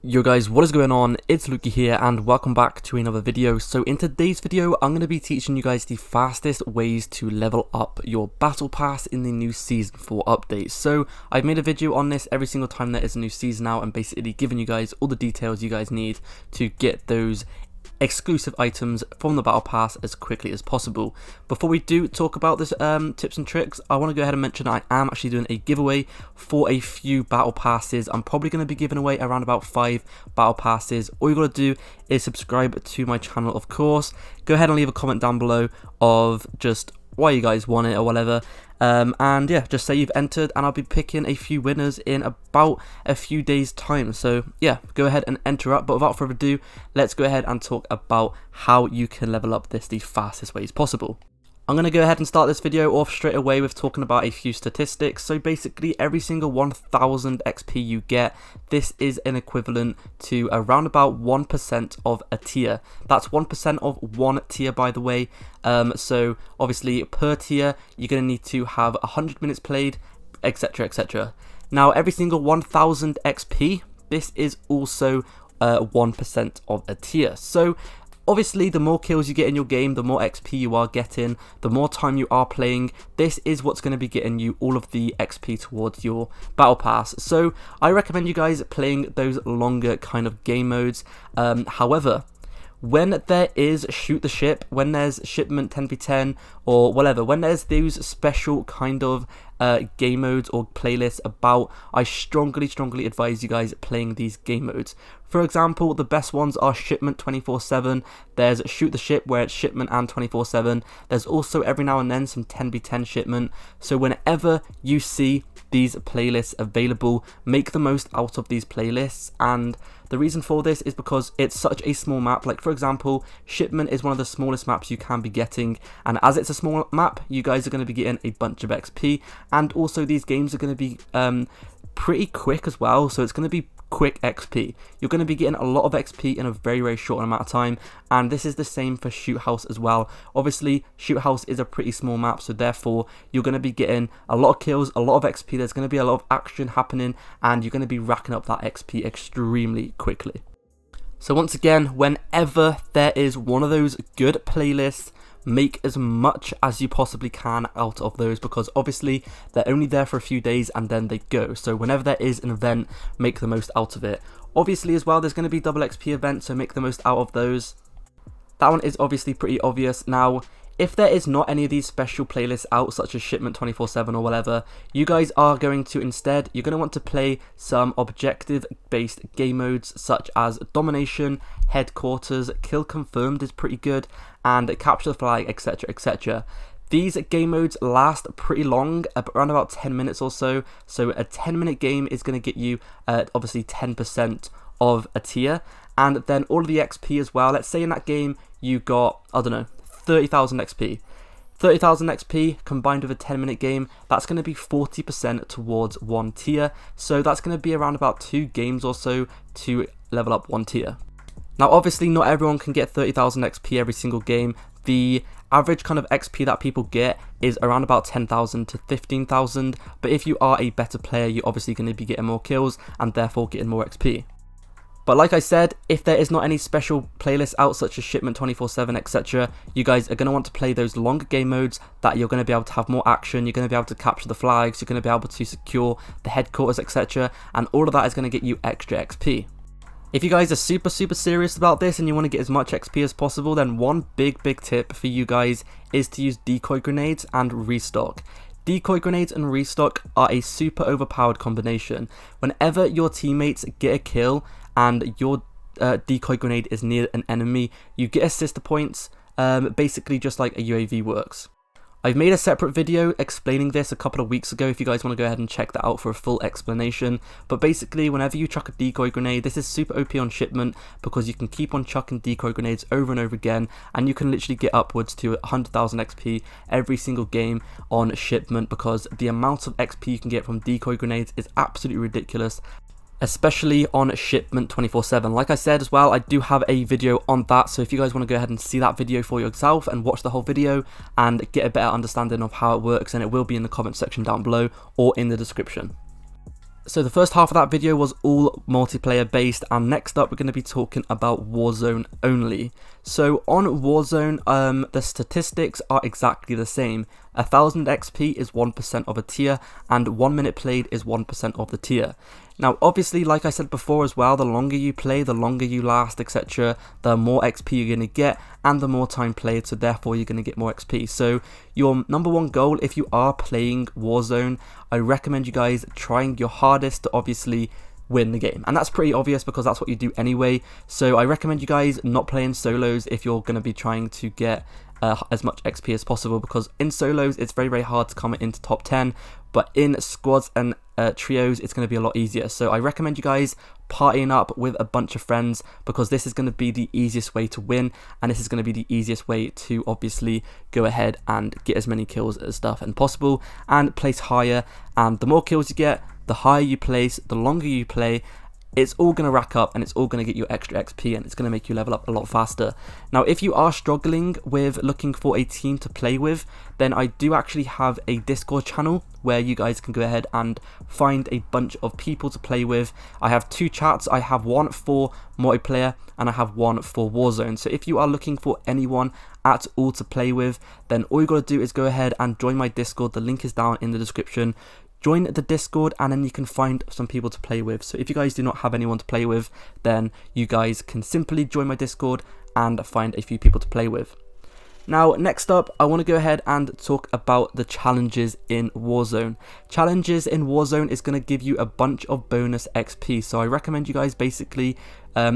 Yo guys, what is going on? It's Lukey here and welcome back to another video. So in today's video, I'm going to be teaching you guys the fastest ways to level up your battle pass in the new season 4 update. So I've made a video on this every single time there is a new season out and basically giving you guys all the details you guys need to get those exclusive items from the battle pass as quickly as possible. Before we do talk about this tips and tricks, I want to go ahead and mention I am actually doing a giveaway for a few battle passes. I'm probably going to be giving away around about 5 battle passes. All you got to do is subscribe to my channel, of course. Go ahead and leave a comment down below of just why you guys want it or whatever, and yeah, just say you've entered and I'll be picking a few winners in about a few days time. So yeah, go ahead and enter up, but without further ado, let's go ahead and talk about how you can level up this the fastest ways possible. I'm going to go ahead and start this video off straight away with talking about a few statistics. So basically every single 1000 XP you get, this is an equivalent to around about 1% of a tier. That's 1% of one tier, by the way. So obviously per tier you're going to need to have 100 minutes played, etc, etc. Now every single 1000 XP, this is also 1% of a tier. So obviously, the more kills you get in your game, the more XP you are getting, the more time you are playing. This is what's going to be getting you all of the XP towards your battle pass. So I recommend you guys playing those longer kind of game modes. However, when there is shoot the ship, when there's shipment 10v10 or whatever, when there's those special kind of game modes or playlists about, I strongly advise you guys playing these game modes. For example, the best ones are shipment 24/7. There's shoot the ship where it's shipment and 24/7. There's also every now and then some 10v10 shipment. So whenever you see these playlists available, make the most out of these playlists. And the reason for this is because it's such a small map. Like for example, shipment is one of the smallest maps you can be getting, and as it's a small map, you guys are going to be getting a bunch of XP, and also these games are going to be pretty quick as well, so it's going to be quick XP. You're going to be getting a lot of XP in a very short amount of time, and this is the same for Shoot House as well. Obviously, Shoot House is a pretty small map, so therefore you're going to be getting a lot of kills, a lot of XP. There's going to be a lot of action happening, and you're going to be racking up that XP extremely quickly. So once again, whenever there is one of those good playlists, make as much as you possibly can out of those, because obviously they're only there for a few days and then they go. So whenever there is an event, make the most out of it. Obviously as well, there's going to be double XP events, so make the most out of those. That one is obviously pretty obvious. Now, if there is not any of these special playlists out, such as shipment 24/7 or whatever, you guys are going to instead, you're going to want to play some objective based game modes such as domination, headquarters, kill confirmed is pretty good, and capture the flag, etc, etc. These game modes last pretty long, around about 10 minutes or so. So a 10-minute game is going to get you obviously 10% of a tier, and then all of the XP as well. Let's say in that game you got, I don't know, 30,000 XP. 30,000 XP combined with a 10-minute game, that's going to be 40% towards one tier. So that's going to be around about 2 games or so to level up one tier. Now obviously not everyone can get 30,000 XP every single game. The average kind of XP that people get is around about 10,000 to 15,000, but if you are a better player, you're obviously going to be getting more kills and therefore getting more XP. But like I said, if there is not any special playlists out such as shipment 24/7, etc, you guys are going to want to play those longer game modes that you're going to be able to have more action, you're going to be able to capture the flags, you're going to be able to secure the headquarters, etc, and all of that is going to get you extra XP. If you guys are super serious about this and you want to get as much XP as possible, then one big tip for you guys is to use decoy grenades and restock. Decoy grenades and restock are a super overpowered combination. Whenever your teammates get a kill and your decoy grenade is near an enemy, you get assist points, basically just like a UAV works. I've made a separate video explaining this a couple of weeks ago if you guys want to go ahead and check that out for a full explanation. But basically, whenever you chuck a decoy grenade, this is super OP on shipment because you can keep on chucking decoy grenades over and over again, and you can literally get upwards to 100,000 XP every single game on shipment, because the amount of XP you can get from decoy grenades is absolutely ridiculous, especially on shipment 24/7. Like I said as well, I do have a video on that, so if you guys want to go ahead and see that video for yourself and watch the whole video and get a better understanding of how it works, then it will be in the comment section down below or in the description. So the first half of that video was all multiplayer based, and next up we're going to be talking about Warzone only. So on Warzone, the statistics are exactly the same. 1000 XP is 1% of a tier, and 1 minute played is 1% of the tier. Now obviously, like I said before as well, the longer you play, the longer you last, etc., the more XP you're going to get, and the more time played, so therefore you're going to get more XP. So your number one goal, if you are playing Warzone, I recommend you guys trying your hardest to obviously win the game, and that's pretty obvious because that's what you do anyway. So I recommend you guys not playing solos if you're going to be trying to get as much XP as possible, because in solos it's very hard to come into top 10, but in squads and trios it's going to be a lot easier. So I recommend you guys partying up with a bunch of friends, because this is going to be the easiest way to win, and this is going to be the easiest way to obviously go ahead and get as many kills as stuff and possible and place higher. And the more kills you get, the higher you place, the longer you play, it's all going to rack up and it's all going to get you extra XP, and it's going to make you level up a lot faster. Now if you are struggling with looking for a team to play with, then I do actually have a Discord channel where you guys can go ahead and find a bunch of people to play with. I have two chats. I have one for multiplayer and I have one for Warzone. So if you are looking for anyone at all to play with, then all you got to do is go ahead and join my Discord. The link is down in the description. Join the Discord and then you can find some people to play with. So if you guys do not have anyone to play with, then you guys can simply join my Discord and find a few people to play with. Now next up, I want to go ahead and talk about the challenges in Warzone. Challenges in Warzone is going to give you a bunch of bonus XP, so I recommend you guys basically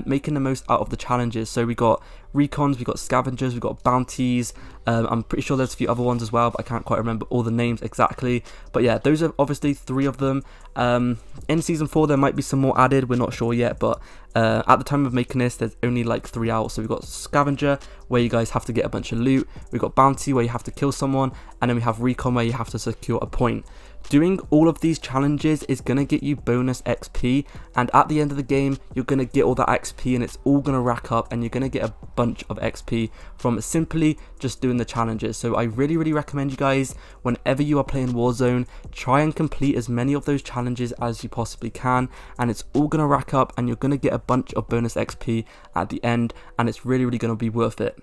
making the most out of the challenges. So we got recons, we got scavengers, we got bounties, I'm pretty sure there's a few other ones as well, but I can't quite remember all the names exactly. But yeah, those are obviously 3 of them. In season 4 there might be some more added, we're not sure yet, but at the time of making this there's only like 3 out. So we've got scavenger, where you guys have to get a bunch of loot, we've got bounty where you have to kill someone, and then we have recon where you have to secure a point. Doing all of these challenges is going to get you bonus XP, and at the end of the game you're going to get all that XP and it's all going to rack up, and you're going to get a bunch of XP from simply just doing the challenges. So I really recommend you guys, whenever you are playing Warzone, try and complete as many of those challenges as you possibly can, and it's all going to rack up and you're going to get a bunch of bonus XP at the end, and it's really going to be worth it.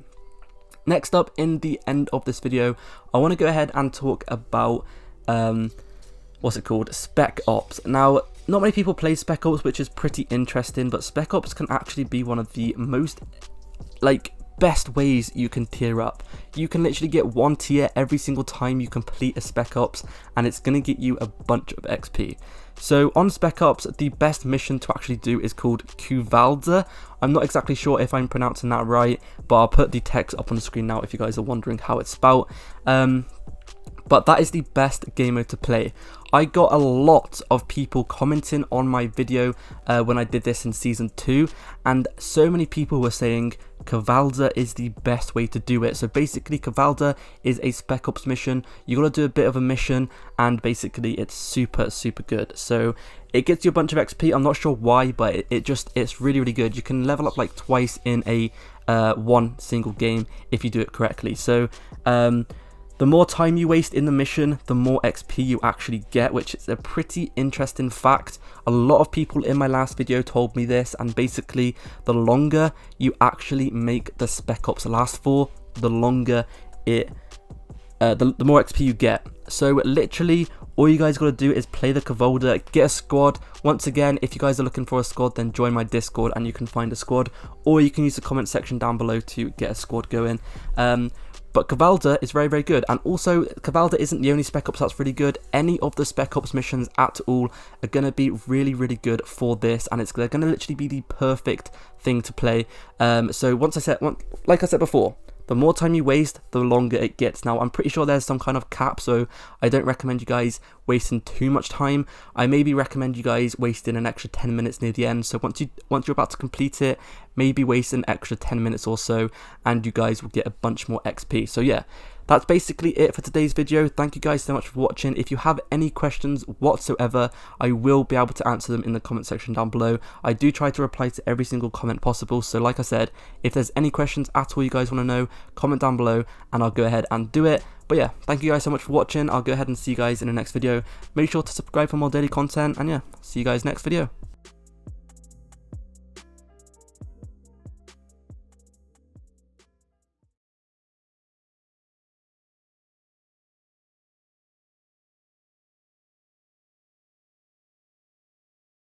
Next up, in the end of this video, I want to go ahead and talk about what's it called? Spec Ops. Now, not many people play Spec Ops, which is pretty interesting, but Spec Ops can actually be one of the most best ways you can tier up. You can literally get 1 tier every single time you complete a Spec Ops, and it's going to get you a bunch of XP. So on Spec Ops, the best mission to actually do is called Kuvalda. I'm not exactly sure if I'm pronouncing that right, but I'll put the text up on the screen now if you guys are wondering how it's spelled. But that is the best game mode to play. I got a lot of people commenting on my video when I did this in season 2, and so many people were saying Kuvalda is the best way to do it. So basically Kuvalda is a Spec Ops mission. You gotta do a bit of a mission, and basically it's super good. So it gets you a bunch of XP. I'm not sure why, but it's really good. You can level up like twice in a one single game if you do it correctly. So the more time you waste in the mission, the more XP you actually get, which is a pretty interesting fact. A lot of people in my last video told me this, and basically the longer you actually make the Spec Ops last for, the longer the more XP you get. So literally all you guys got to do is play the Kuvalda, get a squad. Once again, if you guys are looking for a squad, then join my Discord and you can find a squad, or you can use the comment section down below to get a squad going. But Kuvalda is very good, and also Kuvalda isn't the only Spec Ops that's really good. Any of the Spec Ops missions at all are going to be really good for this, and they're going to literally be the perfect thing to play. So like I said before, the more time you waste, the longer it gets. Now, I'm pretty sure there's some kind of cap, so I don't recommend you guys wasting too much time. I maybe recommend you guys wasting an extra 10 minutes near the end. So once you're about to complete it, maybe waste an extra 10 minutes or so, and you guys will get a bunch more XP. So yeah, that's basically it for today's video. Thank you guys so much for watching. If you have any questions whatsoever, I will be able to answer them in the comment section down below. I do try to reply to every single comment possible, so like I said, if there's any questions at all you guys want to know, comment down below and I'll go ahead and do it. But yeah, thank you guys so much for watching. I'll go ahead and see you guys in the next video. Make sure to subscribe for more daily content, and yeah, see you guys next video.